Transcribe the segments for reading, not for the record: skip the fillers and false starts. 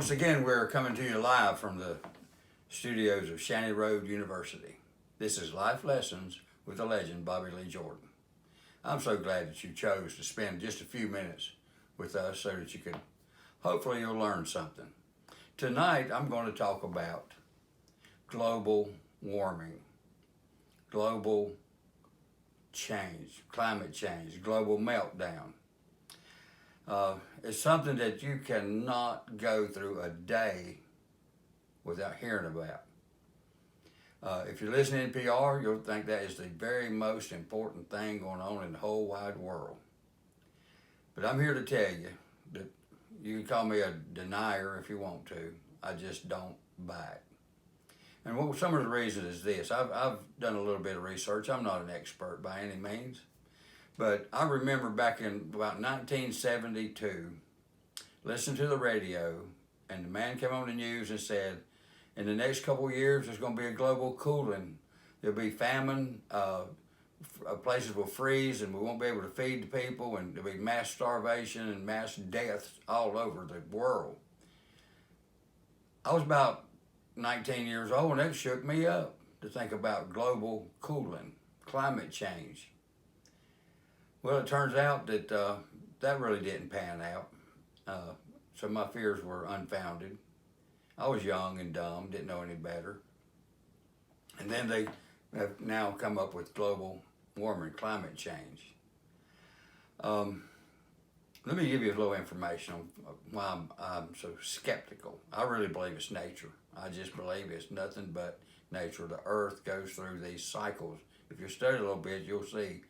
Once again, we're coming to you live from the studios of Shanty Road University. This is Life Lessons with the legend Bobby Lee Jordan. I'm so glad that you chose to spend just a few minutes with us so that you could, hopefully you'll learn something. Tonight, I'm going to talk about global warming, global change, climate change, global meltdown. It's something that you cannot go through a day without hearing about. If you listen to NPR, you'll think that is the very most important thing going on in the whole wide world. But I'm here to tell you that you can call me a denier if you want to. I just don't buy it. And some of the reasons is this. I've done a little bit of research. I'm not an expert by any means. But I remember back in about 1972, listening to the radio, and the man came on the news and said, in the next couple of years, there's going to be a global cooling. There'll be famine, places will freeze, and we won't be able to feed the people, and there'll be mass starvation and mass deaths all over the world. I was about 19 years old, and that shook me up to think about global cooling, climate change. Well, it turns out that that really didn't pan out, so my fears were unfounded. I was young and dumb, didn't know any better. And then they have now come up with global warming, climate change. Let me give you a little information on why I'm so skeptical. I really believe it's nature. I just believe it's nothing but nature. The earth goes through these cycles. If you study a little bit, you'll see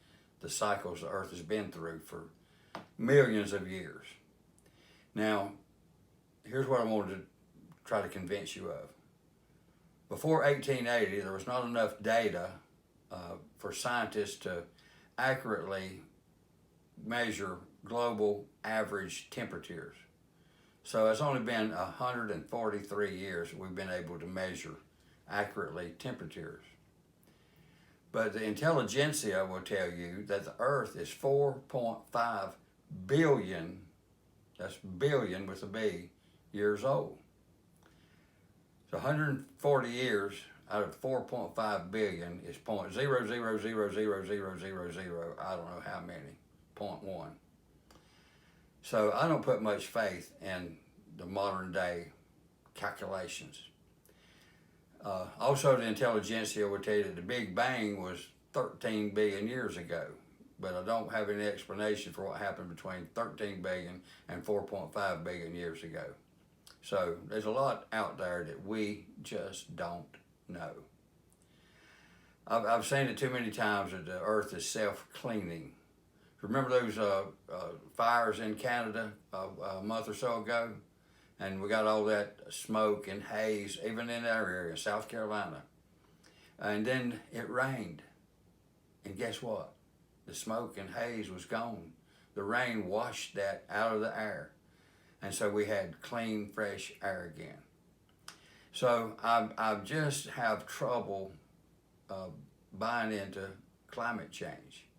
the cycles the earth has been through for millions of years. Now, here's what I wanted to try to convince you of. Before 1880, there was not enough data for scientists to accurately measure global average temperatures. So it's only been 143 years we've been able to measure accurately temperatures. But the intelligentsia will tell you that the Earth is 4.5 billion, that's billion with a B, years old. So 140 years out of 4.5 billion is 0.0000000, I don't know how many, 0.1. So I don't put much faith in the modern day calculations. Also, the intelligentsia will tell you that the Big Bang was 13 billion years ago, but I don't have any explanation for what happened between 13 billion and 4.5 billion years ago. So there's a lot out there that we just don't know. I've seen it too many times that the earth is self-cleaning. Remember those fires in Canada a month or so ago? And we got all that smoke and haze, even in our area, South Carolina. And then it rained. And guess what? The smoke and haze was gone. The rain washed that out of the air. And so we had clean, fresh air again. So I just have trouble buying into climate change.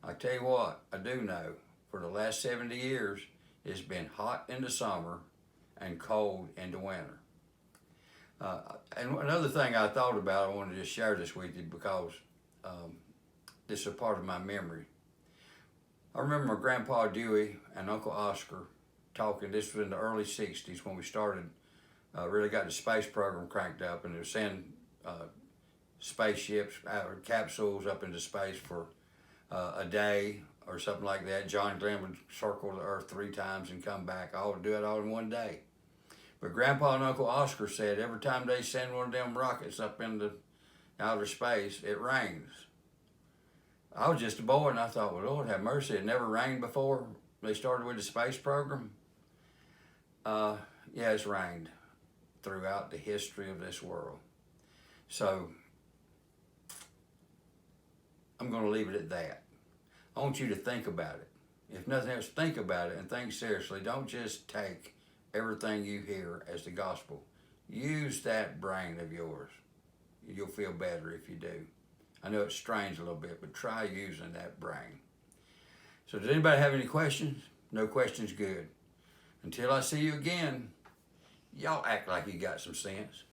I tell you what, I do know, for the last 70 years, it's been hot in the summer and cold in the winter. And another thing I thought about, I wanted to just share this with you because this is a part of my memory. I remember my Grandpa Dewey and Uncle Oscar talking. This was in the early 60s when we started, really got the space program cranked up, and they were sending spaceships, capsules up into space for a day or something like that. John Glenn would circle the Earth 3 times and come back. I would do it all in one day. But Grandpa and Uncle Oscar said every time they send one of them rockets up into outer space, it rains. I was just a boy, and I thought, well, Lord have mercy, it never rained before they started with the space program. Yeah, it's rained throughout the history of this world. So I'm going to leave it at that. I want you to think about it. If nothing else, think about it and think seriously. Don't just take everything you hear as the gospel. Use that brain of yours. You'll feel better if you do. I know it's strange a little bit, but try using that brain. So does anybody have any questions? No questions, good. Until I see you again, Y'all act like you got some sense.